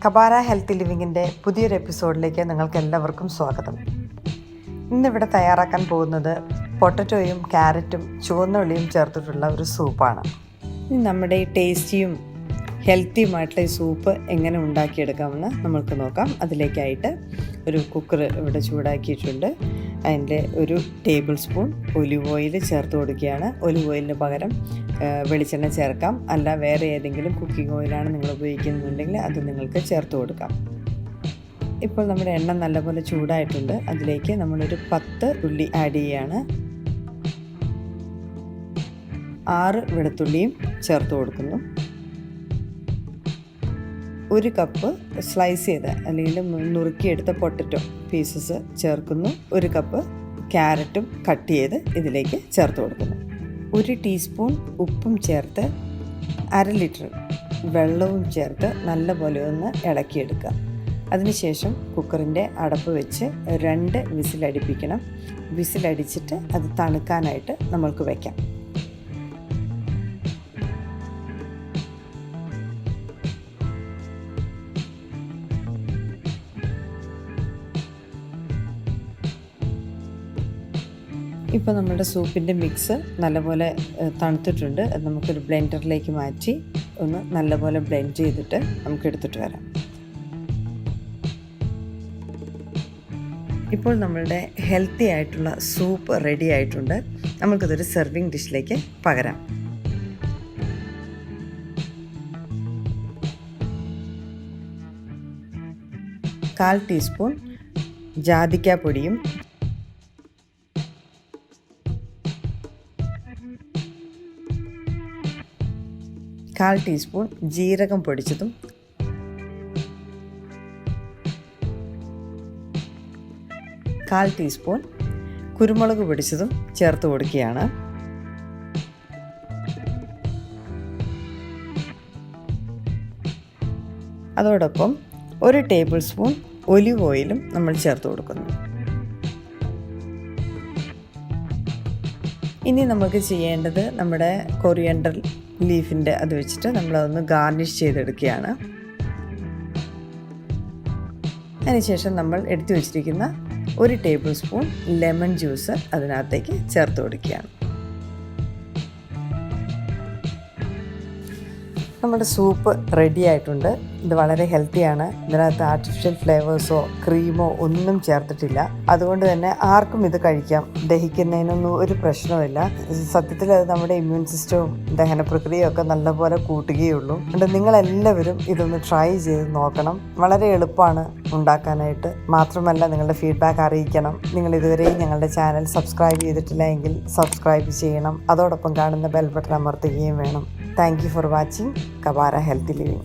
കബാര healthy ലിവിങ്ങിൻ്റെ പുതിയൊരു എപ്പിസോഡിലേക്ക് നിങ്ങൾക്ക് എല്ലാവർക്കും സ്വാഗതം. ഇന്നിവിടെ തയ്യാറാക്കാൻ പോകുന്നത് പൊട്ടറ്റോയും ക്യാരറ്റും ചുവന്നുള്ളിയും ചേർത്തിട്ടുള്ള ഒരു സൂപ്പാണ്. നമ്മുടെ ഈ ടേസ്റ്റിയും ഹെൽത്തിയുമായിട്ടുള്ള ഈ സൂപ്പ് എങ്ങനെ ഉണ്ടാക്കിയെടുക്കാമെന്ന് നമുക്ക് നോക്കാം. അതിലേക്കായിട്ട് ഒരു കുക്കർ ഇവിടെ ചൂടാക്കിയിട്ടുണ്ട്. അതിൻ്റെ ഒരു ടേബിൾ സ്പൂൺ ഒലിവ് ഓയിൽ ചേർത്ത് കൊടുക്കുകയാണ്. ഒലിവ് ഓയിലിന് പകരം വെളിച്ചെണ്ണ ചേർക്കാം, അല്ല വേറെ ഏതെങ്കിലും കുക്കിംഗ് ഓയിലാണ് നിങ്ങൾ ഉപയോഗിക്കുന്നുണ്ടെങ്കിൽ അത് നിങ്ങൾക്ക് ചേർത്ത് കൊടുക്കാം. ഇപ്പോൾ നമ്മുടെ എണ്ണ നല്ലപോലെ ചൂടായിട്ടുണ്ട്. അതിലേക്ക് നമ്മളൊരു 10 ഉള്ളി ആഡ് ചെയ്യുകയാണ്. 6 വെളുത്തുള്ളിയും ചേർത്ത് കൊടുക്കുന്നു. 1 കപ്പ് സ്ലൈസ് ചെയ്ത അല്ലെങ്കിൽ നുറുക്കിയെടുത്ത പൊട്ടറ്റോ പീസസ് ചേർക്കുന്നു. 1 കപ്പ് ക്യാരറ്റും കട്ട് ചെയ്ത് ഇതിലേക്ക് ചേർത്ത് കൊടുക്കുന്നു. 1 ടീസ്പൂൺ ഉപ്പും ചേർത്ത് 1/2 ലിറ്റർ വെള്ളവും ചേർത്ത് നല്ലപോലെ ഒന്ന് ഇളക്കിയെടുക്കുക. അതിനുശേഷം കുക്കറിൻ്റെ അടപ്പ് വെച്ച് 2 വിസിലടിപ്പിക്കണം. വിസിലടിച്ചിട്ട് അത് തണുക്കാനായിട്ട് നമ്മൾക്ക് വയ്ക്കാം. ഇപ്പോൾ നമ്മുടെ സൂപ്പിൻ്റെ മിക്സ് നല്ലപോലെ തണുത്തിട്ടുണ്ട്. അത് നമുക്കൊരു ബ്ലെൻഡറിലേക്ക് മാറ്റി ഒന്ന് നല്ലപോലെ ബ്ലെൻഡ് ചെയ്തിട്ട് നമുക്ക് എടുത്തിട്ട് വരാം. ഇപ്പോൾ നമ്മളുടെ ഹെൽത്തി ആയിട്ടുള്ള സൂപ്പ് റെഡി ആയിട്ടുണ്ട്. നമുക്കതൊരു സെർവിങ് ഡിഷിലേക്ക് പകരാം. കാൽ ടീസ്പൂൺ ജാതിക്കാപ്പൊടിയും 1/4 ടീസ്പൂൺ ജീരകം പൊടിച്ചതും 1/4 ടീസ്പൂൺ കുരുമുളക് പൊടിച്ചതും ചേർത്ത് കൊടുക്കുകയാണ്. അതോടൊപ്പം 1 ടേബിൾ സ്പൂൺ ഒലിവ് ഓയിലും നമ്മൾ ചേർത്ത് കൊടുക്കുന്നു. ഇനി നമുക്ക് ചെയ്യേണ്ടത് നമ്മുടെ കൊറിയണ്ടർ ലീഫിൻ്റെ അത് വെച്ചിട്ട് നമ്മളതൊന്ന് ഗാർണിഷ് ചെയ്തെടുക്കുകയാണ്. അതിനുശേഷം നമ്മൾ എടുത്തു വച്ചിരിക്കുന്ന 1 ടേബിൾ സ്പൂൺ ലെമൺ ജ്യൂസ് അതിനകത്തേക്ക് ചേർത്ത് കൊടുക്കുകയാണ്. നമ്മുടെ സൂപ്പ് റെഡി ആയിട്ടുണ്ട്. ഇത് വളരെ ഹെൽത്തിയാണ്. ഇതിനകത്ത് ആർട്ടിഫിഷ്യൽ ഫ്ലേവേഴ്സോ ക്രീമോ ഒന്നും ചേർത്തിട്ടില്ല. അതുകൊണ്ട് തന്നെ ആർക്കും ഇത് കഴിക്കാം. ദഹിക്കുന്നതിനൊന്നും ഒരു പ്രശ്നവുമില്ല. സത്യത്തിൽ അത് നമ്മുടെ ഇമ്മ്യൂൺ സിസ്റ്റവും ദഹന പ്രക്രിയയും ഒക്കെ നല്ലപോലെ കൂട്ടുകയുള്ളൂ. അതുകൊണ്ട് നിങ്ങളെല്ലാവരും ഇതൊന്ന് ട്രൈ ചെയ്ത് നോക്കണം. വളരെ എളുപ്പമാണ് ഉണ്ടാക്കാനായിട്ട്. മാത്രമല്ല നിങ്ങളുടെ ഫീഡ്ബാക്ക് അറിയിക്കണം. നിങ്ങൾ ഇതുവരെയും ഞങ്ങളുടെ ചാനൽ സബ്സ്ക്രൈബ് ചെയ്തിട്ടില്ല എങ്കിൽ സബ്സ്ക്രൈബ് ചെയ്യണം. അതോടൊപ്പം കാണുന്ന ബെൽ ബട്ടൺ അമർത്തുകയും വേണം. Thank you for watching Kabara Healthy Living.